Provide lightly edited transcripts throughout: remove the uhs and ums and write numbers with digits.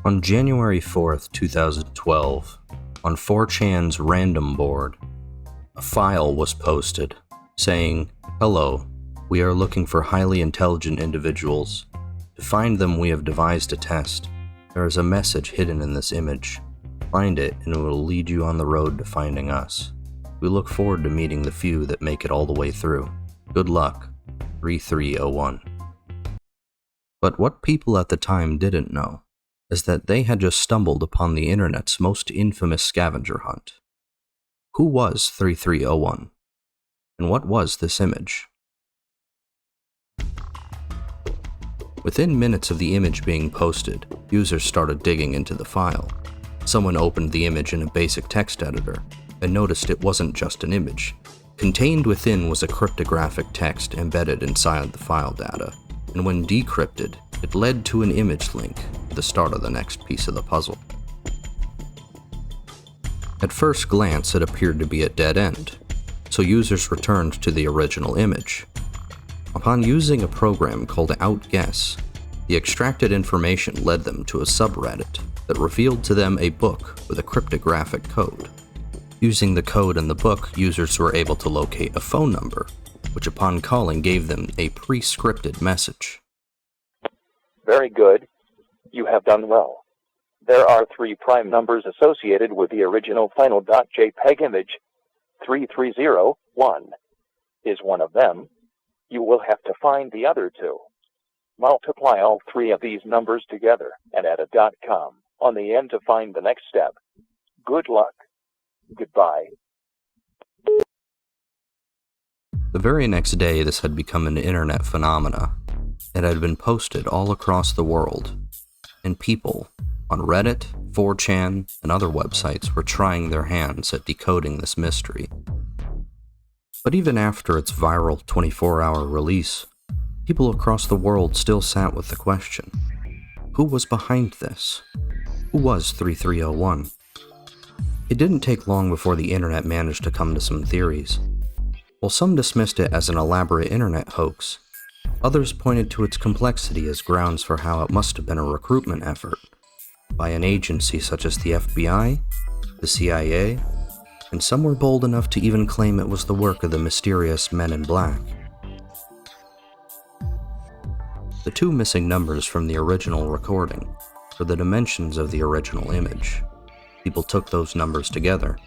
On January 4th, 2012, on 4chan's random board, a file was posted saying, "Hello, we are looking for highly intelligent individuals. To find them, we have devised a test. There is a message hidden in this image. Find it and it will lead you on the road to finding us. We look forward to meeting the few that make it all the way through. Good luck, 3301. But what people at the time didn't know is that they had just stumbled upon the internet's most infamous scavenger hunt. Who was 3301? And what was this image? Within minutes of the image being posted, users started digging into the file. Someone opened the image in a basic text editor and noticed it wasn't just an image. Contained within was a cryptographic text embedded inside the file data, and when decrypted, it led to an image link, the start of the next piece of the puzzle. At first glance, it appeared to be a dead end, so users returned to the original image. Upon using a program called OutGuess, the extracted information led them to a subreddit that revealed to them a book with a cryptographic code. Using the code in the book, users were able to locate a phone number, which upon calling gave them a pre-scripted message. Very good. You have done well. There are 3 prime numbers associated with the original final.jpg image. 3301 is one of them. You will have to find the other 2. Multiply all 3 of these numbers together and add a .com on the end to find the next step. Good luck. Goodbye. The very next day, this had become an internet phenomena. It had been posted all across the world, and people on Reddit, 4chan, and other websites were trying their hands at decoding this mystery. But even after its viral 24-hour release, people across the world still sat with the question, who was behind this? Who was 3301? It didn't take long before the internet managed to come to some theories. While some dismissed it as an elaborate internet hoax, others pointed to its complexity as grounds for how it must have been a recruitment effort by an agency such as the FBI, the CIA, and some were bold enough to even claim it was the work of the mysterious Men in Black. The 2 missing numbers from the original recording were the dimensions of the original image. People took those numbers together,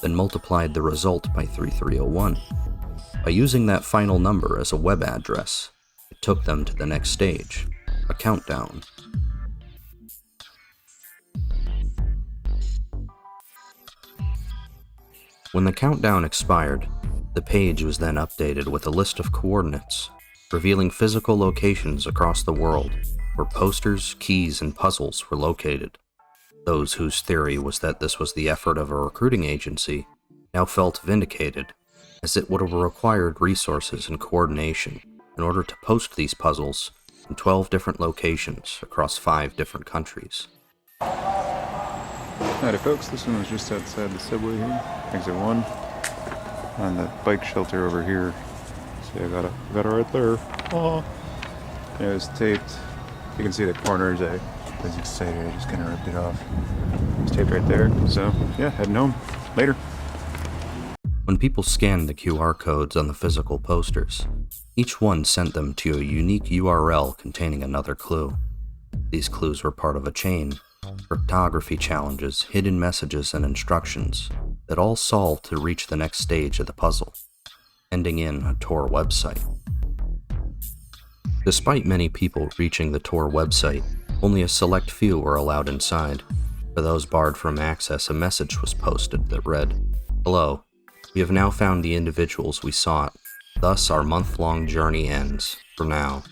then multiplied the result by 3301. By using that final number as a web address, it took them to the next stage, a countdown. When the countdown expired, the page was then updated with a list of coordinates, revealing physical locations across the world where posters, keys, and puzzles were located. Those whose theory was that this was the effort of a recruiting agency now felt vindicated, as it would have required resources and coordination in order to post these puzzles in 12 different locations across 5 different countries. Howdy folks, this one was just outside the subway here, exit 1, on the bike shelter over here. See, I got it right there. Oh, it was taped. You can see the corners. I was excited, I just kind of ripped it off. It's taped right there, so yeah, heading home. Later. When people scanned the QR codes on the physical posters, each one sent them to a unique URL containing another clue. These clues were part of a chain, cryptography challenges, hidden messages, and instructions that all solved to reach the next stage of the puzzle, ending in a Tor website. Despite many people reaching the Tor website, only a select few were allowed inside. For those barred from access, a message was posted that read, "Hello, we have now found the individuals we sought. Thus, our month-long journey ends, for now.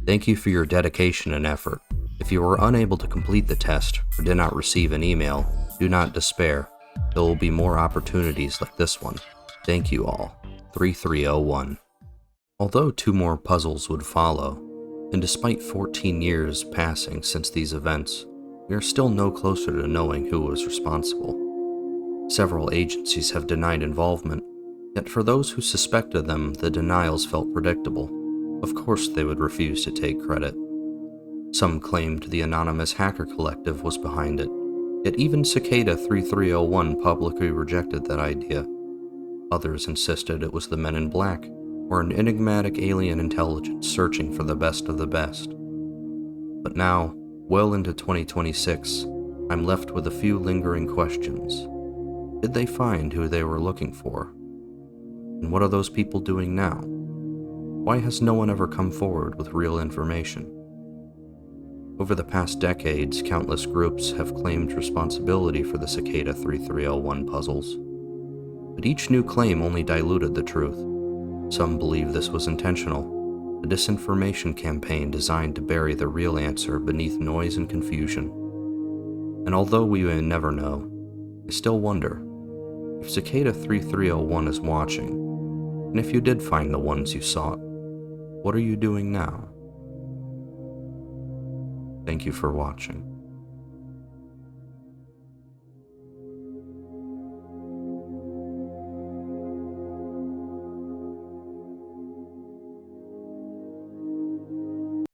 Thank you for your dedication and effort. If you were unable to complete the test or did not receive an email, do not despair. There will be more opportunities like this one. Thank you all. 3301. Although 2 more puzzles would follow, and despite 14 years passing since these events, we are still no closer to knowing who was responsible. Several agencies have denied involvement, yet for those who suspected them, the denials felt predictable. Of course they would refuse to take credit. Some claimed the anonymous hacker collective was behind it, yet even Cicada 3301 publicly rejected that idea. Others insisted it was the Men in Black, or an enigmatic alien intelligence searching for the best of the best. But now, well into 2026, I'm left with a few lingering questions. Did they find who they were looking for? And what are those people doing now? Why has no one ever come forward with real information? Over the past decades, countless groups have claimed responsibility for the Cicada 3301 puzzles. But each new claim only diluted the truth. Some believe this was intentional, a disinformation campaign designed to bury the real answer beneath noise and confusion. And although we may never know, I still wonder, if Cicada 3301 is watching, and if you did find the ones you sought, what are you doing now? Thank you for watching.